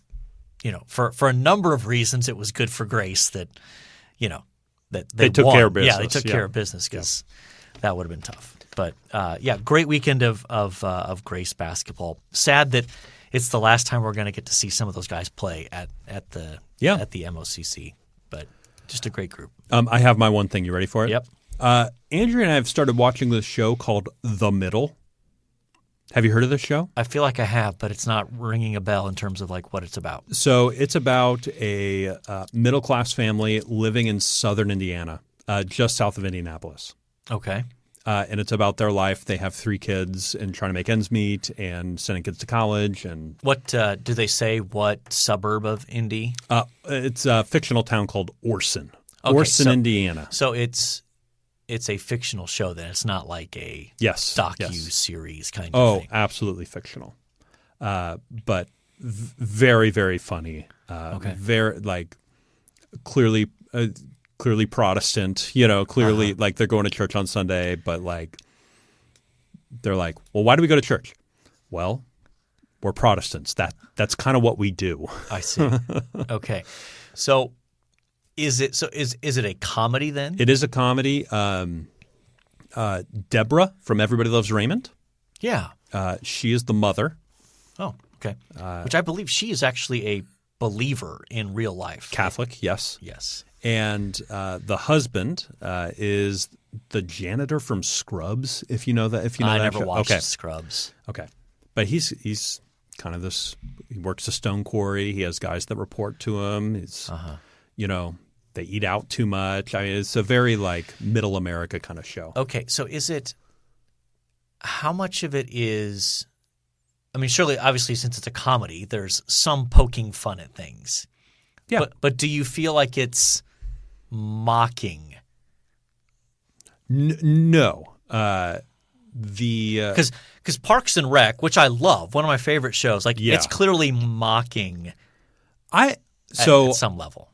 Speaker 1: for a number of reasons, it was good for Grace that, that they
Speaker 2: took
Speaker 1: won.
Speaker 2: care of business.
Speaker 1: Yeah, they took care of business because that would have been tough. But great weekend of Grace basketball. Sad that it's the last time we're going to get to see some of those guys play at the MOCC. But just a great group.
Speaker 2: I have my one thing. You ready for it?
Speaker 1: Yep.
Speaker 2: Andrea and I have started watching this show called The Middle. Have you heard of this show?
Speaker 1: I feel like I have, but it's not ringing a bell in terms of like what it's about.
Speaker 2: So it's about a middle-class family living in southern Indiana, just south of Indianapolis.
Speaker 1: Okay.
Speaker 2: And it's about their life. They have 3 kids and trying to make ends meet and sending kids to college. And
Speaker 1: what do they say? What suburb of Indy?
Speaker 2: It's a fictional town called Orson.
Speaker 1: Okay,
Speaker 2: Orson, Indiana.
Speaker 1: So it's a fictional show then. It's not like a docu-series kind of thing.
Speaker 2: Oh, absolutely fictional. But very, very funny. Very, like, clearly Protestant, clearly like they're going to church on Sunday, but like they're like, well, why do we go to church? Well, we're Protestants. That's kind of what we do.
Speaker 1: I see. Okay. So is it a comedy then?
Speaker 2: It is a comedy. Deborah from Everybody Loves Raymond.
Speaker 1: Yeah.
Speaker 2: She is the mother.
Speaker 1: Oh, okay. Which I believe she is actually a believer in real life.
Speaker 2: Catholic, yes.
Speaker 1: Yes.
Speaker 2: And the husband is the janitor from Scrubs, if you know that.
Speaker 1: I
Speaker 2: that
Speaker 1: never
Speaker 2: show.
Speaker 1: watched
Speaker 2: Okay.
Speaker 1: Scrubs.
Speaker 2: Okay, but he's kind of this. He works a stone quarry. He has guys that report to him. He's they eat out too much. I mean, it's a very like middle America kind of show.
Speaker 1: Okay, so how much of it is? I mean, surely, obviously, since it's a comedy, there's some poking fun at things.
Speaker 2: Yeah,
Speaker 1: but do you feel like it's mocking?
Speaker 2: No.
Speaker 1: Because Parks and Rec, which I love, one of my favorite shows, it's clearly mocking at some level.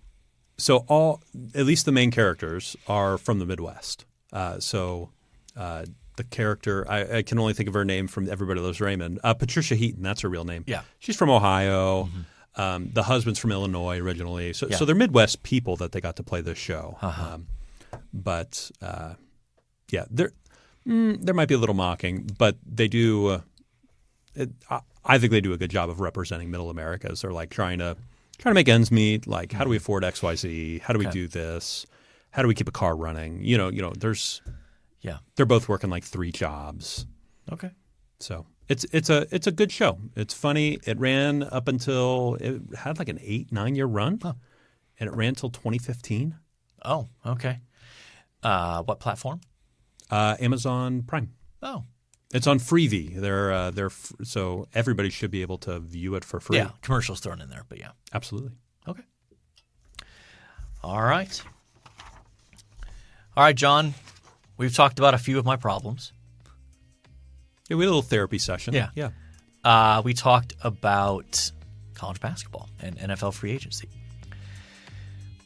Speaker 2: So at least the main characters are from the Midwest. The character, I can only think of her name from Everybody Loves Raymond. Patricia Heaton, that's her real name.
Speaker 1: Yeah.
Speaker 2: She's from Ohio. Mm-hmm. The husband's from Illinois originally. So they're Midwest people that they got to play this show.
Speaker 1: Uh-huh.
Speaker 2: There might be a little mocking, but they do I think they do a good job of representing middle America as they're like trying to make ends meet. Like, how do we afford XYZ? How do we do this? How do we keep a car running? They're both working like 3 jobs.
Speaker 1: Okay.
Speaker 2: So it's a good show. It's funny. It ran up until it had like an 8-9 year run, and it ran till 2015.
Speaker 1: Oh, okay. What platform?
Speaker 2: Amazon Prime.
Speaker 1: Oh,
Speaker 2: it's on Freevee. So everybody should be able to view it for free.
Speaker 1: Yeah, commercials thrown in there, but yeah,
Speaker 2: absolutely.
Speaker 1: Okay. All right, John. We've talked about a few of my problems.
Speaker 2: Yeah, we had a little therapy session.
Speaker 1: Yeah. We talked about college basketball and NFL free agency.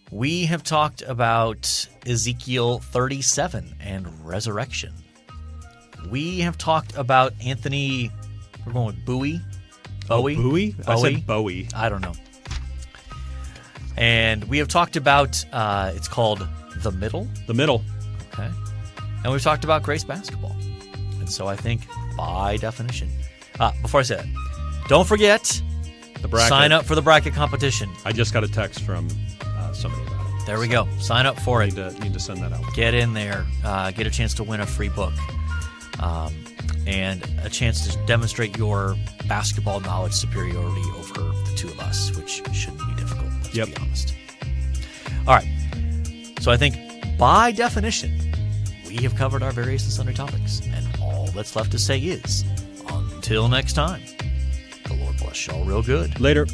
Speaker 1: We have talked about Ezekiel 37 and resurrection. We have talked about Anthony, we're going with Bowie. Bowie?
Speaker 2: Bowie? I said Bowie.
Speaker 1: I don't know. And we have talked about, it's called The Middle.
Speaker 2: The Middle.
Speaker 1: Okay. And we've talked about Grace basketball. And so I think, by definition, before I say that, don't forget,
Speaker 2: the bracket.
Speaker 1: Sign up for the bracket competition.
Speaker 2: I just got a text from somebody about it.
Speaker 1: There we go. Sign up for it.
Speaker 2: Need to send that out.
Speaker 1: Get in there. Get a chance to win a free book. And a chance to demonstrate your basketball knowledge superiority over the two of us, which shouldn't be difficult, let's be honest. All right. So I think, by definition, we have covered our various and sundry topics. And all that's left to say is, until next time, the Lord bless y'all real good.
Speaker 2: Later.